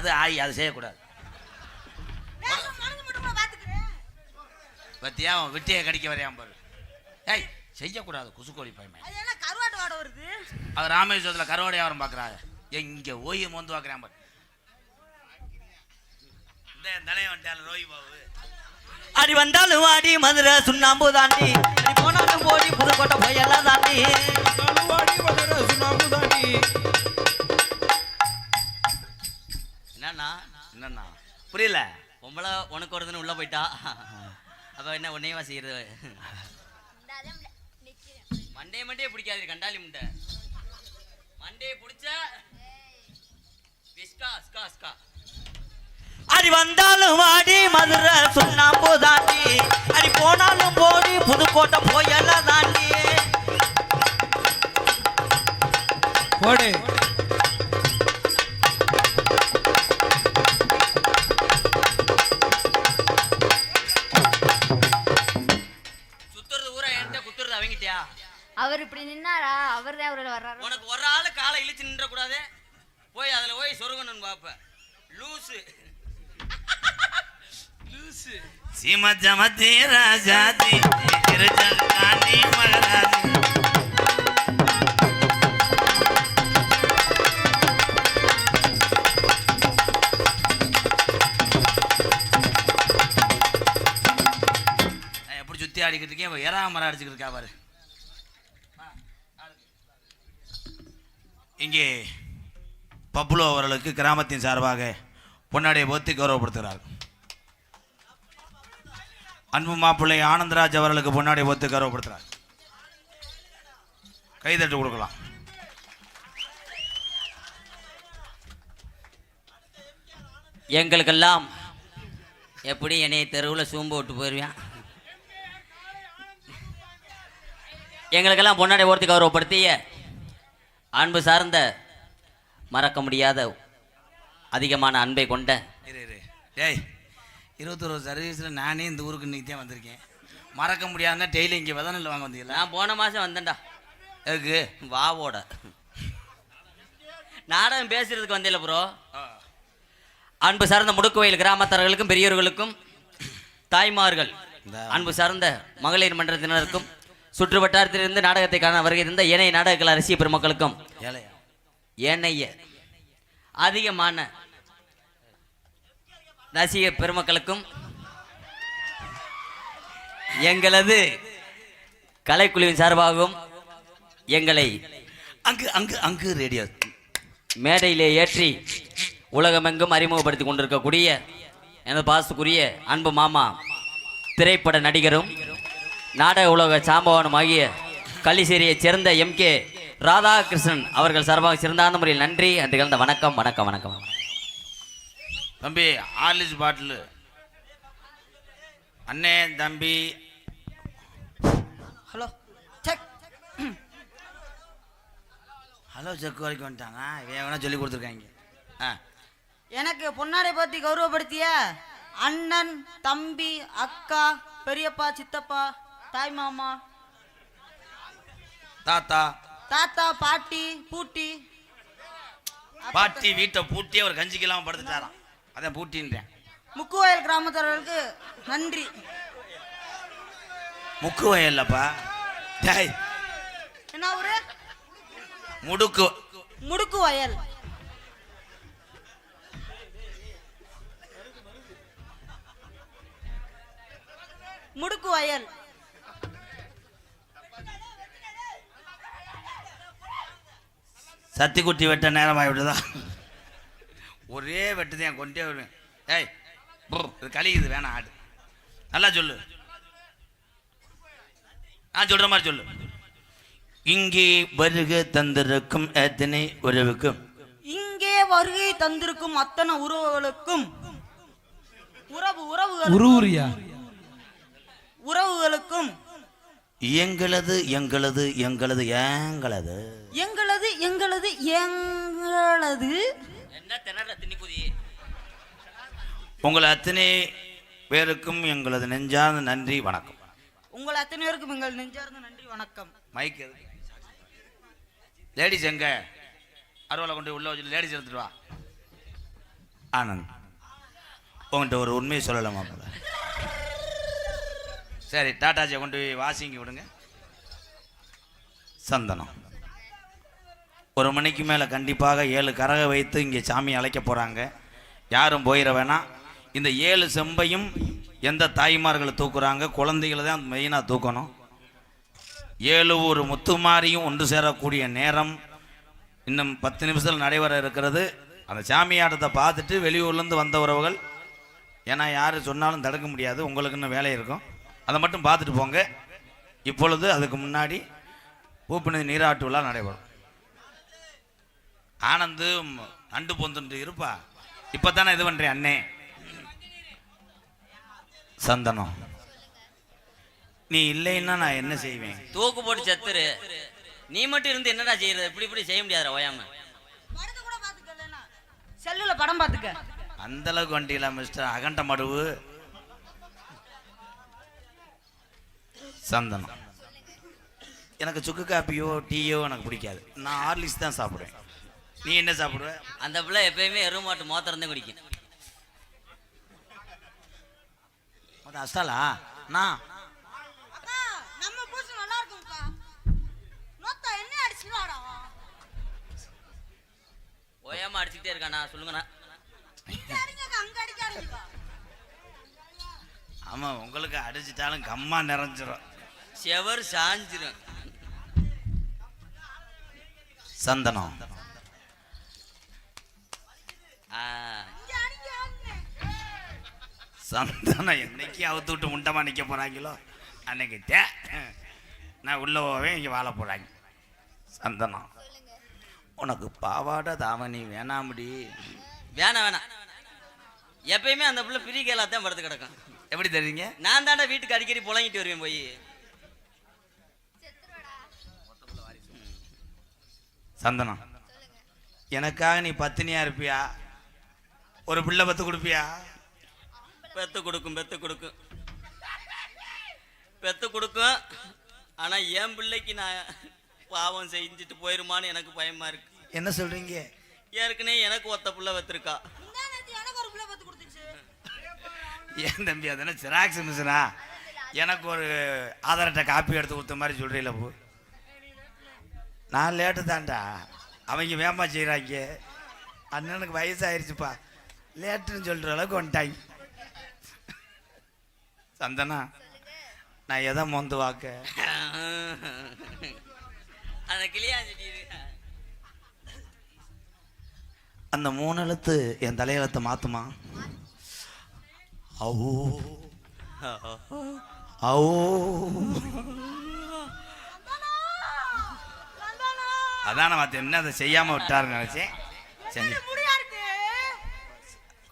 அது ஆய் அது செய்யக்கூடாது. பத்தியா அவன் வெட்டியை கடிக்க வரையாம பாரு. ஏய் செய்யக்கூடாது குசுக்கோழி பையன். கருவாடு வாட வருது. அவர் ராமேஸ்வரத்தில் கருவாடு வியாபாரம் பார்க்குறாங்க. இங்கே ஓய்வு மோந்து பார்க்குறான் பாரு. இந்த தலையை வந்துட்டால ரோய் பாபு. அடி வந்தாலும் வாடி மதுரை சுண்ணாம்பு தாண்டி, அடி போனாலும் போடி புதுக்கோட்டை போயெல்லாம் தாண்டி, வாடி மதுரை சுண்ணாம்பு தாண்டி. என்னண்ணா புரியல? பொம்பளை உனக்கு ஒருத்தனை உள்ள போயிட்டா அப்ப என்ன உன்னையவா செய்யறது? மண்டையே பிடிக்காது கண்டாலி முண்டை. மண்டையை பிடிச்ச அடி வந்தாலும் வாடி மதுரை சுண்ணாம்பு தாண்டி, அடி போனாலும் போடி புதுக்கோட்டை போயெல்லாம் தாண்டி போடு. அவர் இப்படி நின்னாரா? அவர் தான் அவரோட வர்றாரு. உனக்கு ஒரு ஆளு காலை இழுச்சு நின்ற கூடாது. போய் அதுல போய் சொருகணும் பாப்ப. லூசு லூசு சீமஜமதி ராஜாதி திருஜானி மகாராஜி. எப்படி சுத்தி ஆடிக்கிட்டு இருக்கேன். ஏறாமரம் அடிச்சுக்கிட்டு இருக்கா பாரு. இங்கே பப்புலோ அவர்களுக்கு கிராமத்தின் சார்பாக பொன்னாடியை போத்தி கௌரவப்படுத்துகிறார். அன்பு மாப்பிள்ளை ஆனந்தராஜ் அவர்களுக்கு பொன்னாடியை போத்தி கௌரவப்படுத்துகிறார். கைதட்டு கொடுக்கலாம். எங்களுக்கெல்லாம் எப்படி என்னை தெருவில் சூம்பு விட்டு போயிருவேன். எங்களுக்கெல்லாம் பொன்னாடை போர்த்தி கௌரவப்படுத்திய அன்பு சார்ந்த மறக்க முடியாத அதிகமான அன்பை கொண்ட டேய் 21 சர்வீஸில் நானே இந்த ஊருக்கு இன்றைக்கி தான் வந்திருக்கேன். மறக்க முடியாதுன்னா டெய்லி இங்கே வதனில் வாங்க வந்தீங்களா? நான் போன மாதம் வந்தேன்டா. எதுக்கு? வாவோட நாடகம் பேசுறதுக்கு வந்தேல ப்ரோ. அன்பு சார்ந்த முடுக்குவயல் கிராமத்தார்களுக்கும் பெரியவர்களுக்கும் தாய்மார்கள், அன்பு சார்ந்த மகளிர் மன்றத்தினருக்கும், சுற்று வட்டாரத்திலிருந்து நாடகத்தை காண வருகை இருந்த ஏனைய நாடக ரசிக பெருமக்களுக்கும், ஏனைய அதிகமான ரசிக பெருமக்களுக்கும், எங்களது கலைக்குழுவின் சார்பாகவும் எங்களை அங்கு அங்கு அங்கு ரேடியோ மேடையிலே ஏற்றி உலகமெங்கும் அறிமுகப்படுத்தி கொண்டிருக்கக்கூடிய எனது பாசத்துக்குரிய அன்பு மாமா, திரைப்பட நடிகரும் நாடக உலக சாம்பவானும் ஆகிய கள்ளிசேரியைச் சேர்ந்த MK ராதாகிருஷ்ணன் அவர்கள் சார்பாக சிறந்தாந்த முறையில் நன்றி அன்று கலந்த வணக்கம் வணக்கம் வணக்கம். தம்பி ஆர்லிஸ் பாட்டில் அண்ணே தம்பி. Hello check. ஹலோ செக் வரைக்கும் வந்துட்டாங்க. வேணா சொல்லி கொடுத்துருக்காங்க. எனக்கு பொன்னாடை பற்றி கௌரவப்படுத்திய அண்ணன், தம்பி, அக்கா, பெரியப்பா, சித்தப்பா, தாய் மாமா, தாத்தா, தாத்தா, பாட்டி, பூட்டி. பாட்டி வீட்டை பூட்டி அவர் கஞ்சிக்கெல்லாம் படுத்துட்டாராம். அதான் பூட்டின்றேன். முக்குவயல் கிராமத்தார்களுக்கு நன்றி. முக்குவயல்லப்பா. என்ன ஊரு? முடுக்கு முடுக்கு வயல். முடுக்கு வயல். சத்திக்குட்டி வெட்ட நேரமாக விட்டுதா? ஒரே வெட்டுதான் கொண்டே வருவேன். ஏய் இது கழிக்குது, வேணாம் ஆடு. நல்லா சொல்லு. சொல்ற மாதிரி சொல்லு. இங்கே வருகை தந்திருக்கும் எத்தனை உறவுக்கும், இங்கே வருகை தந்திருக்கும் அத்தனை உறவுகளுக்கும், உறவுகளுக்கும் எங்களது எங்களது எங்களது எங்களது எங்களது எங்களது எங்களது என்ன திணற திணிக்குதி. உங்கள் அத்தனை பேருக்கும் எங்களது நெஞ்சார்ந்த நன்றி வணக்கம். உங்கள் அத்தனை பேருக்கும் எங்கள் நெஞ்சார்ந்த நன்றி வணக்கம். மைக் லேடிஸ் எங்க? அறுவலை கொண்டு உள்ள வச்சு லேடிஸ் எடுத்துட்டு வா. ஆனந்த், உங்கள்கிட்ட ஒரு உண்மையை சொல்லலாமா? சரி, டாட்டாஜியை கொண்டு போய் வாசிங்க விடுங்க. சந்தனம் 1 மணிக்கு மேலே கண்டிப்பாக 7 கரகை வைத்து இங்கே சாமி அழைக்க போகிறாங்க. யாரும் போயிட வேணாம். இந்த 7 செம்பையும் எந்த தாய்மார்களை தூக்குறாங்க, குழந்தைகளை தான் மெயினாக தூக்கணும். 7 ஊர் முத்துமாரியும் ஒன்று சேரக்கூடிய நேரம் இன்னும் 10 நிமிஷத்தில் நடைபெற இருக்கிறது. அந்த சாமி ஆட்டத்தை பார்த்துட்டு வெளியூர்லேருந்து வந்த உறவுகள், ஏன்னா யார் சொன்னாலும் தடுக்க முடியாது, உங்களுக்கு இன்னும் வேலை இருக்கும், அதை மட்டும் பார்த்துட்டு போங்க. இப்பொழுது அதுக்கு முன்னாடி பூப்பினி நீராட்டு விழா நடைபெறும். ஆனந்து அண்டு பொந்துட்டு இருப்பா, இப்போ தானே இது பண்ணுறேன் அண்ணே. சந்தனம், நீ இல்லைன்னா நான் என்ன செய்வேன்? தூக்கு போட்டு செத்துரு. நீ மட்டும் இருந்து என்னடா செய்யறது? இப்படி செய்ய முடியாதுடா ஓயாம. செல்லுல படம் பார்த்துக்க. அந்த அளவுக்கு வண்டியில மிஸ்டர் அகண்ட மடுவு. சந்தனம், எனக்கு சுக்கு காப்பியோ டீயோ எனக்கு பிடிக்காது. நான் ஹார்லிக்ஸ் தான் சாப்பிடுவேன். நீ என்ன சாப்பிடுவ? அந்த பிள்ளை எப்பயுமே எருமாட்டு மோத்திரம் தான் குடிக்கும். அஸ்தாலா நான் நம்ம பூசு நல்லா இருக்கும்க்கா. நோத்தா என்ன அடிச்சுடாடா? ஓயாம அடிச்சுட்டே இருக்கானா? சொல்லுங்கண்ணா. அங்க அடிக்காதீங்க. ஆமா, உங்களுக்கு அடிச்சிட்டாலும் கம்மா நிறைஞ்சிரும், செவர் சாஞ்சிரும். சந்தனம், சந்தனம் என்னைக்கு அவுத்து விட்டு முண்டமா நிற்க போறாங்களோ அன்னைக்கு நான் உள்ள போவேன், இங்கே வாழ போறாங்க. சந்தனம், உனக்கு பாவாடை தாவணி வேணாமடி? வேணாம். எப்பயுமே அந்த பிள்ளை பிரி கேளாத்தான் படுத்து கிடக்கும். எப்படி தெரியுங்க? நான் தாண்டா வீட்டுக்கு அடிக்கடி புழங்கிட்டு வருவேன் போய். சந்தனம், எனக்காக நீ பத்தினியா இருப்பியா? ஒரு பிள்ளை பத்து கொடுப்பியா? பெத்து கொடுக்கும். ஆனா என் பிள்ளைக்கு நான் பாவம் செஞ்சுட்டு போயிருமான்னு எனக்கு பயமா இருக்கு. என்ன சொல்றீங்க? ஏற்கனவே எனக்கு ஒத்த பிள்ளை வத்திருக்கா. ஏன் தம்பி, அதென்ன சிராக்ஸ் மிஷினா? எனக்கு ஒரு ஆதார் அட்டை காப்பி எடுத்து கொடுத்த மாதிரி சொல்றீங்கள போ. நான் லேட்டு தான்டா, அவங்க வேமா செய்கிறாங்க. அண்ணனுக்கு வயசாயிருச்சுப்பா, லேட்டுன்னு சொல்கிற அளவுக்கு வந்துட்டாங்க. சந்தனா, நான் எதை மொந்து வாக்க? அந்த 3 எழுத்து என் தலையெழுத்தை மாத்துமா? அவ்வோ அதான மாத்த. என்ன அதை செய்யாம விட்டாருன்னு நினைச்சேன். செஞ்சு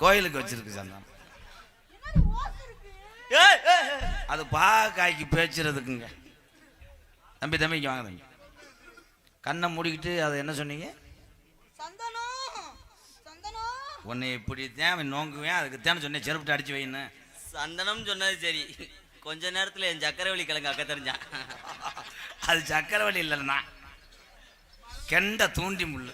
கோயிலுக்கு வச்சிருக்கு சந்தனம். அது பாக்காய்க்கு பேச்சுறதுக்குங்க. தம்பிக்கு வாங்க தம்பி. கண்ணை மூடிக்கிட்டு அதை என்ன சொன்னீங்க? உன்னை இப்படித்தான் நோங்குவேன், அதுக்குத்தான் சொன்னேன் செருப்பிட்டு அடிச்சு வைன்னு. சந்தனம் சொன்னது சரி, கொஞ்ச நேரத்தில் என் சக்கரவள்ளி கிழங்கு அக்க தெரிஞ்சான். அது சக்கரவள்ளி இல்லைன்னா கெண்ட தூண்டி முள்ளு.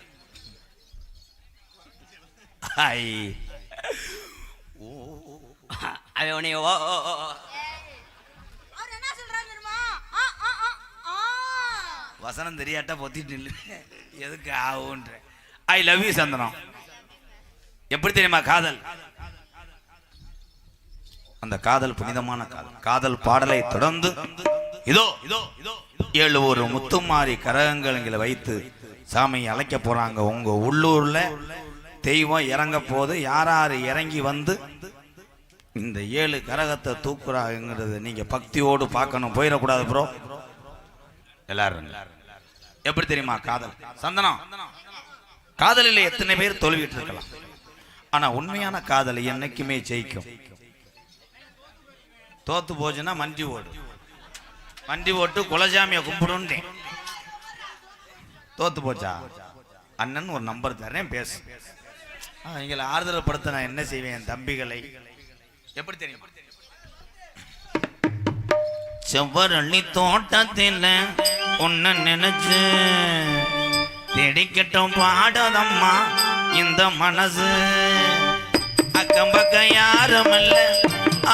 வசனம் தெரியாட்டா பொத்திட்டு நில்லு. எதுக்கு ஆகுன்ற? ஐ லவ் யூ சந்தனம். எப்படி தெரியுமா காதல்? அந்த காதல் புனிதமான காதல். காதல் பாடலை தொடர்ந்து இதோ 7 ஒரு முத்துமாரி கரகங்களை வைத்து சாமியை அழைக்க போறாங்க. உங்க உள்ளூர்ல தெய்வம் இறங்க போது யார் இறங்கி வந்து இந்த 7 கரகத்தை தூக்குறாங்கிறது நீங்க பக்தியோடு பார்க்கணும், போயிடக்கூடாது ப்ரோ. எல்லாரும் எப்படி தெரியுமா காதல்? சந்தனம், காதலில் எத்தனை பேர் தோல்விட்டு இருக்கலாம், ஆனா உண்மையான காதல் என்னைக்குமே ஜெயிக்கும். தோத்து போச்சுன்னா மண்டி ஓட்டு குலசாமியை கும்பிடுன்னு. தோத்து போச்சா அண்ணன் ஒரு நம்பர் தரேன், பேசு. எங்களை ஆறுதல் படுத்த நான் என்ன செய்வேன் என் தம்பிகளை? எப்படி தெரியும்? செவ்வரளி தோட்டத்தில் உன்ன நினைச்சு தேடிக்கட்டும் பாடதம்மா இந்த மனசு. அக்கம் பக்கம் யாரும் இல்ல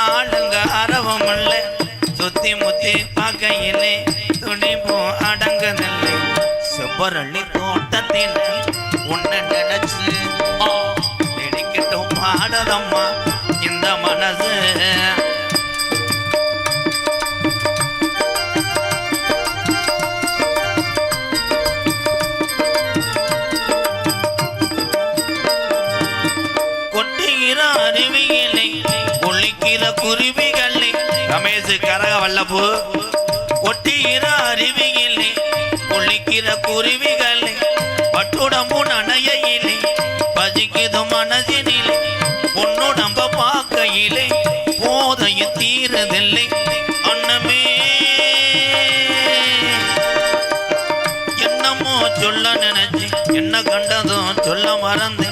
ஆளுங்க அரவம் இல்ல சுத்தி முத்தி பார்க்கையிலே துணிப்பும் அடங்குதில்லை செவ்வரளி தோட்டத்தில் உன்னை நினைச்சு நெடிக்கட்டும் பாடதம்மா இந்த மனசு அருவிகளை ஒழிக்கிற குருவிகளை ரமேஷ் கரக வல்லப்பு ஒட்டிகிற அருவிகளை ஒழிக்கிற குருவிகளை பட்டுடம்பு நனையிலே பசிக்குது மனசினிலே பொன்னுடம்ப பார்க்கையிலே போதையும் தீரதில்லை அன்னமே என்னமோ சொல்ல நினைச்சு என்ன கண்டதும் சொல்ல மறந்தேன்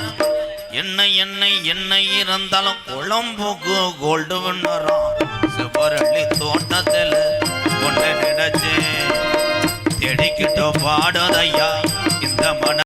என்ன இருந்தாலும் குழம்புக்கு கோல்டு விண்ணரம் சிவரளி தோட்டத்தில் ஒன்று நினைச்சு தேடிக்கிட்டோ பாடுதையா